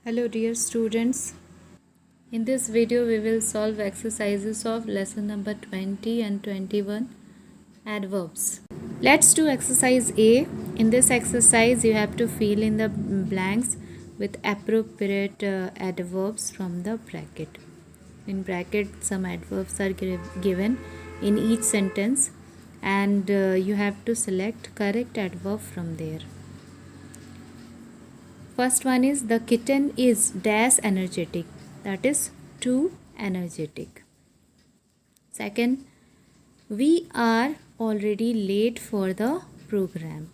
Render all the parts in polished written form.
Hello dear students. In this video we will solve exercises of lesson number 20 and 21 adverbs. Let's do exercise A. In this exercise you have to fill in the blanks with appropriate adverbs from the bracket. In bracket some adverbs are given in each sentence and you have to select correct adverb from there. First one is the kitten is dash energetic, that is too energetic. Second, we are already late for the program.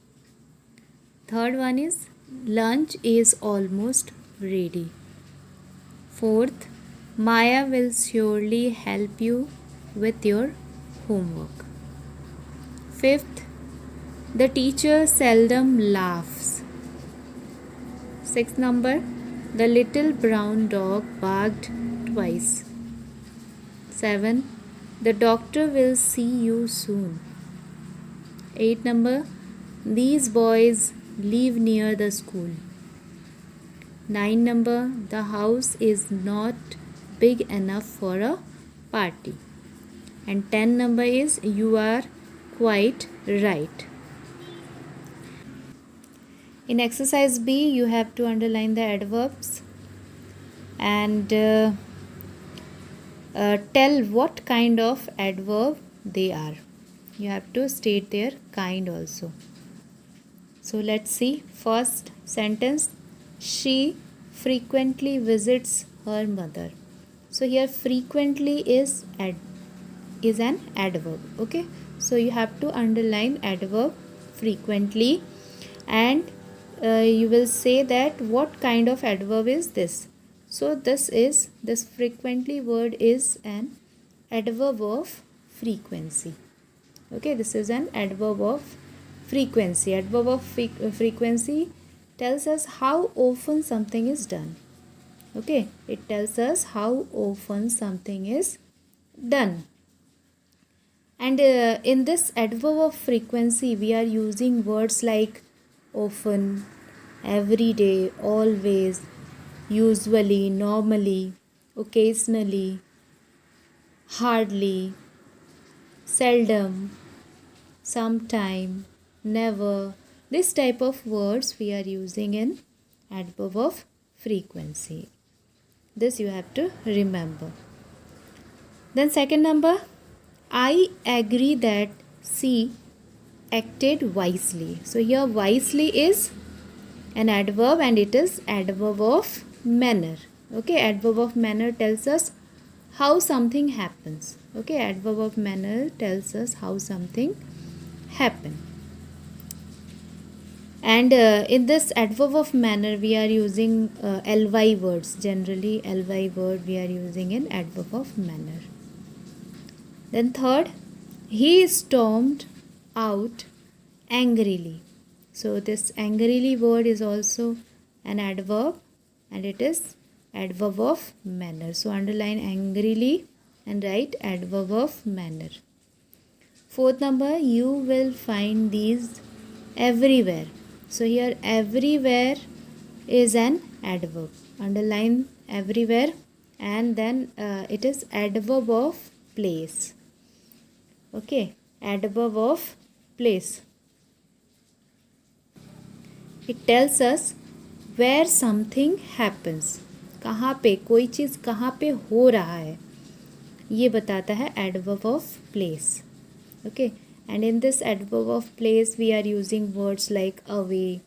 Third one is lunch is almost ready. Fourth, Maya will surely help you with your homework. Fifth, the teacher seldom laughs. Sixth number, the little brown dog barked twice. 7. The doctor will see you soon. 8 number, these boys live near the school. 9 number, the house is not big enough for a party. And 10 number is you are quite right. In exercise B, you have to underline the adverbs and tell what kind of adverb they are. You have to state their kind also. So let's see. First sentence, she frequently visits her mother. So here frequently is an adverb. Okay. So you have to underline adverb frequently and you will say that what kind of adverb is this. So this frequently word is an adverb of frequency. Okay, this is an adverb of frequency. Adverb of frequency tells us how often something is done. Okay, it tells us how often something is done. And in this adverb of frequency we are using words like often, every day, always, usually, normally, occasionally, hardly, seldom, sometime, never. This type of words we are using in adverb of frequency. This you have to remember. Then second number, I agree that she acted wisely. So here wisely is an adverb and it is adverb of manner. Okay, adverb of manner tells us how something happens. Okay, adverb of manner tells us how something happens. And in this adverb of manner we are using ly words. Generally ly word we are using in adverb of manner. Then third, he stormed out angrily. So this angrily word is also an adverb and it is adverb of manner. So underline angrily and write adverb of manner. Fourth number, you will find these everywhere. So here everywhere is an adverb. Underline everywhere and then it is adverb of place. Okay, adverb of place. It tells us where something happens. कहाँ पे कोई चीज़ कहाँ पे हो रहा है ये बताता है adverb of place. Okay, and in this adverb of place we are using words like away,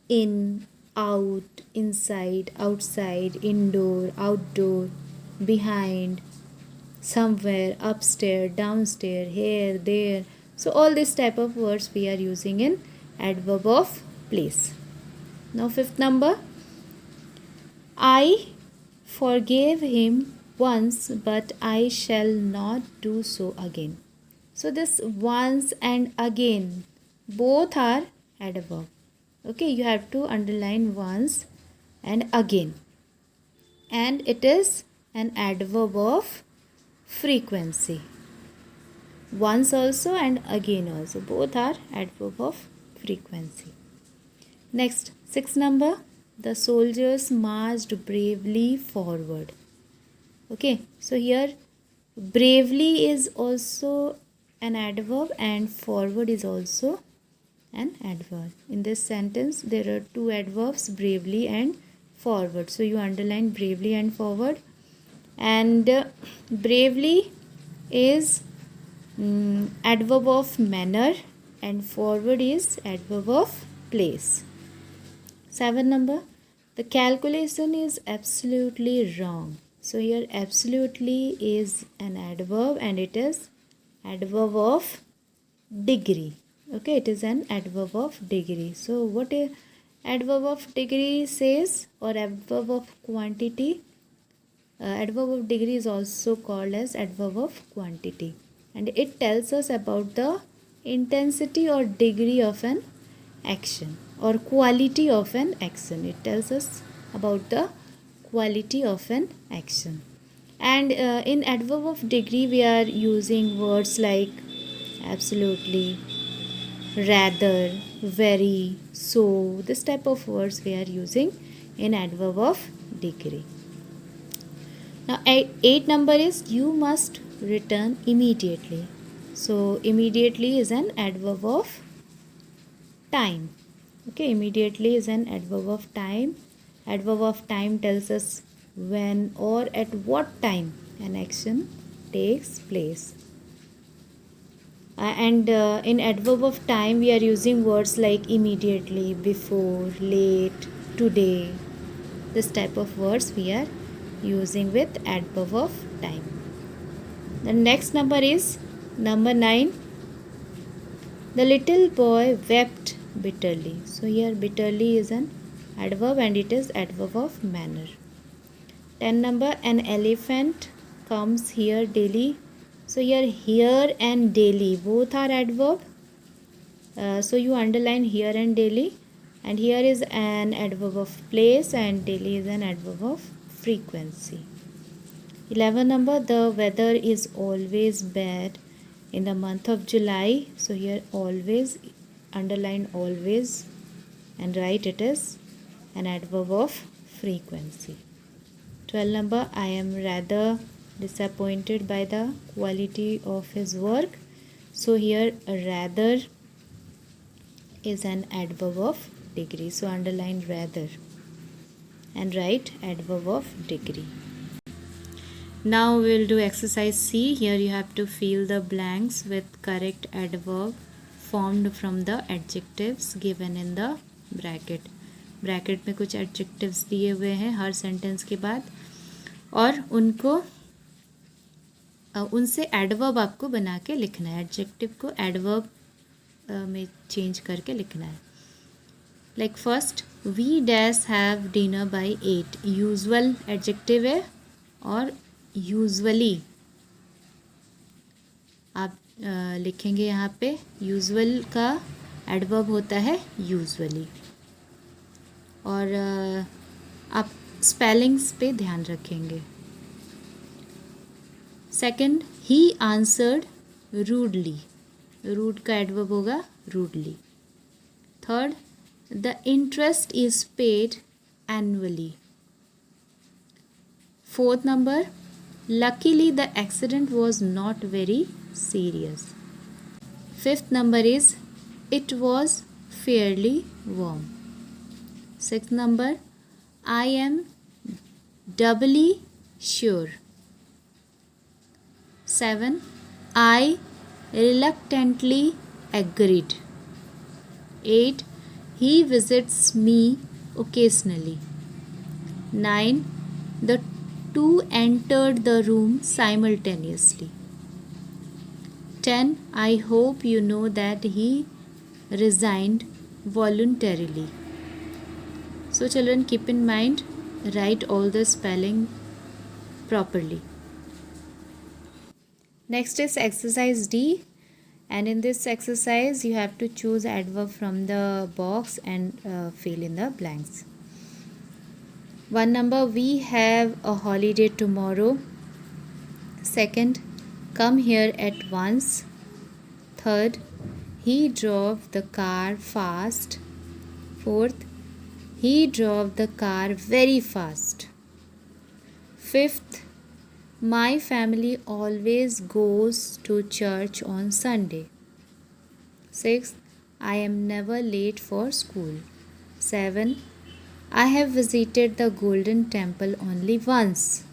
in, out, inside, outside, indoor, outdoor, behind, somewhere, upstairs, downstairs, here, there. So all this type of words we are using in adverb of place. Now fifth number, I forgave him once but I shall not do so again. So this once and again both are adverb. Okay, you have to underline once and again. And it is an adverb of frequency. Once also and again also. Both are adverb of frequency. Next, sixth number. the soldiers marched bravely forward. Okay, so here bravely is also an adverb and forward is also an adverb. In this sentence there are two adverbs, bravely and forward. So you underline bravely and forward. And bravely is adverb of manner and forward is adverb of place. 7 number, the calculation is absolutely wrong. So here absolutely is an adverb and it is adverb of degree. Okay, it is an adverb of degree. So what a adverb of degree says, or adverb of quantity? Adverb of degree is also called as adverb of quantity, and it tells us about the intensity or degree of an action or quality of an action. It tells us about the quality of an action. And in adverb of degree we are using words like absolutely, rather, very, so. This type of words we are using in adverb of degree. Now 8 number is you must return immediately. So immediately is an adverb of time. Okay, immediately is an adverb of time. Adverb of time tells us when or at what time an action takes place. In adverb of time we are using words like immediately, before, late, today. This type of words we are using with adverb of time. The next number is number 9. The little boy wept bitterly. So here bitterly is an adverb and it is adverb of manner. 10 number, an elephant comes here daily. So here and daily both are adverb. So you underline here and daily, and here is an adverb of place and daily is an adverb of frequency. 11 number, the weather is always bad in the month of July. So here always, underline always and write it is an adverb of frequency. 12 number, I am rather disappointed by the quality of his work. So here rather is an adverb of degree. So underline rather and write adverb of degree. Now we will do exercise C. Here you have to fill the blanks with correct adverb formed from the adjectives given in the bracket. Bracket में कुछ adjectives दिए हुए हैं हर sentence के बाद, और उनसे adverb आपको बना के लिखना है. एडजेक्टिव को एडवर्ब में चेंज करके लिखना है. Like first, we dash have dinner by 8. Usual adjective है और यूजुअली आप लिखेंगे यहाँ पे. यूजुअल का एडवर्ब होता है यूजुअली, और आप स्पेलिंग्स पे ध्यान रखेंगे. Second, he answered rudely. Rude का एडवर्ब होगा rudely. Third, the interest is paid annually. Fourth number, luckily the accident was not very serious. Fifth number is it was fairly warm. Sixth number, I am doubly sure. 7, I reluctantly agreed. 8, he visits me occasionally. 9, the two entered the room simultaneously. 10, I hope you know that he resigned voluntarily. So children, keep in mind, write all the spelling properly. Next is exercise D, and in this exercise you have to choose adverb from the box and fill in the blanks. 1 number, we have a holiday tomorrow. Second, come here at once. Third, he drove the car fast. Fourth, He drove the car very fast. Fifth, my family always goes to church on Sunday. Sixth, I am never late for school. 7. I have visited the Golden Temple only once.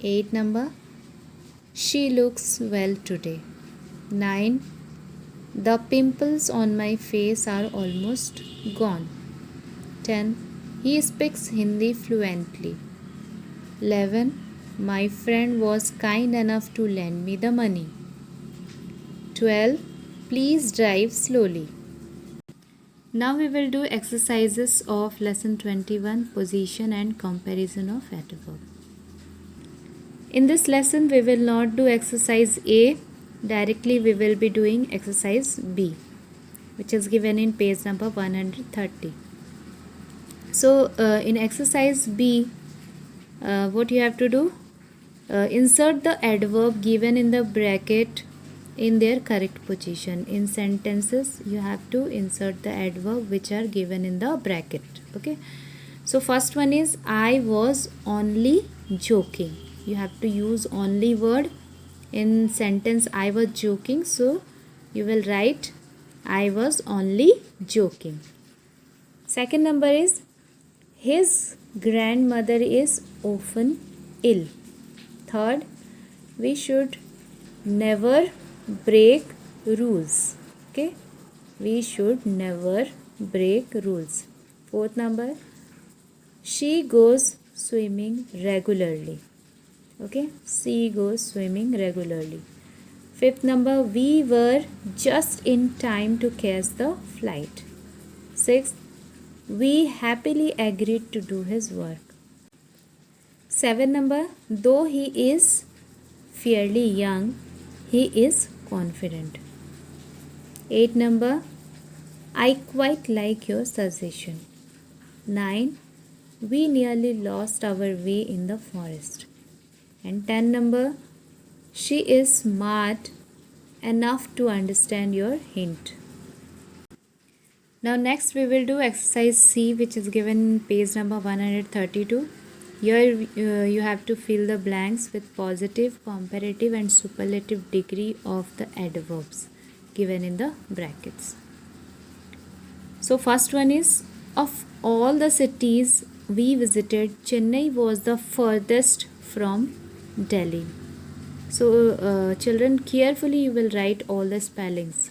8 number, she looks well today. 9. The pimples on my face are almost gone. 10. He speaks Hindi fluently. 11. My friend was kind enough to lend me the money. 12. Please drive slowly. Now we will do exercises of lesson 21, position and comparison of adverb. In this lesson we will not do exercise A. Directly we will be doing exercise B, which is given in page number 130. So in exercise B, what you have to do? Insert the adverb given in the bracket in their correct position. In sentences you have to insert the adverb which are given in the bracket. Okay. So first one is I was only joking. You have to use only word in sentence I was joking. So you will write I was only joking. Second number is his grandmother is often ill. Third, we should never break rules. Okay, we should never break rules. Fourth number, she goes swimming regularly. Okay, she goes swimming regularly. Fifth number, we were just in time to catch the flight. Sixth, we happily agreed to do his work. 7 number, though he is fairly young, he is confident. 8 number, I quite like your suggestion. 9, we nearly lost our way in the forest. And 10 number, she is smart enough to understand your hint. Now next we will do exercise C, which is given in page number 132. Here you have to fill the blanks with positive, comparative and superlative degree of the adverbs given in the brackets. So first one is, of all the cities we visited, Chennai was the furthest from Delhi. So children, carefully you will write all the spellings.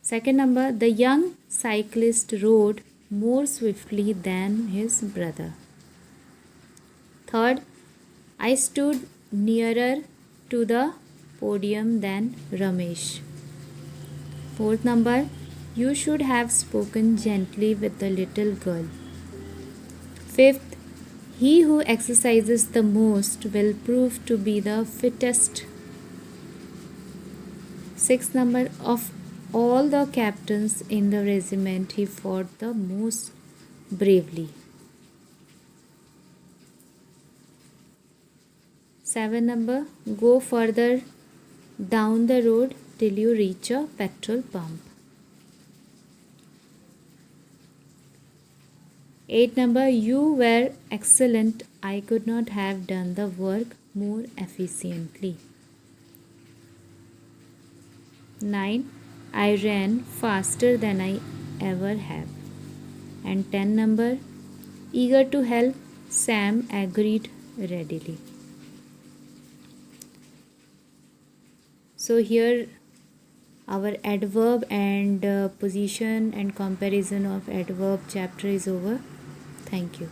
Second number, the young cyclist rode more swiftly than his brother. Third, I stood nearer to the podium than Ramesh. Fourth number, you should have spoken gently with the little girl. Fifth, he who exercises the most will prove to be the fittest. Sixth number, of all the captains in the regiment, he fought the most bravely. 7 number, go further down the road till you reach a petrol pump. 8 number, you were excellent. I could not have done the work more efficiently. 9, I ran faster than I ever have. And 10 number, eager to help, Sam agreed readily. So here our adverb and position and comparison of adverb chapter is over. Thank you.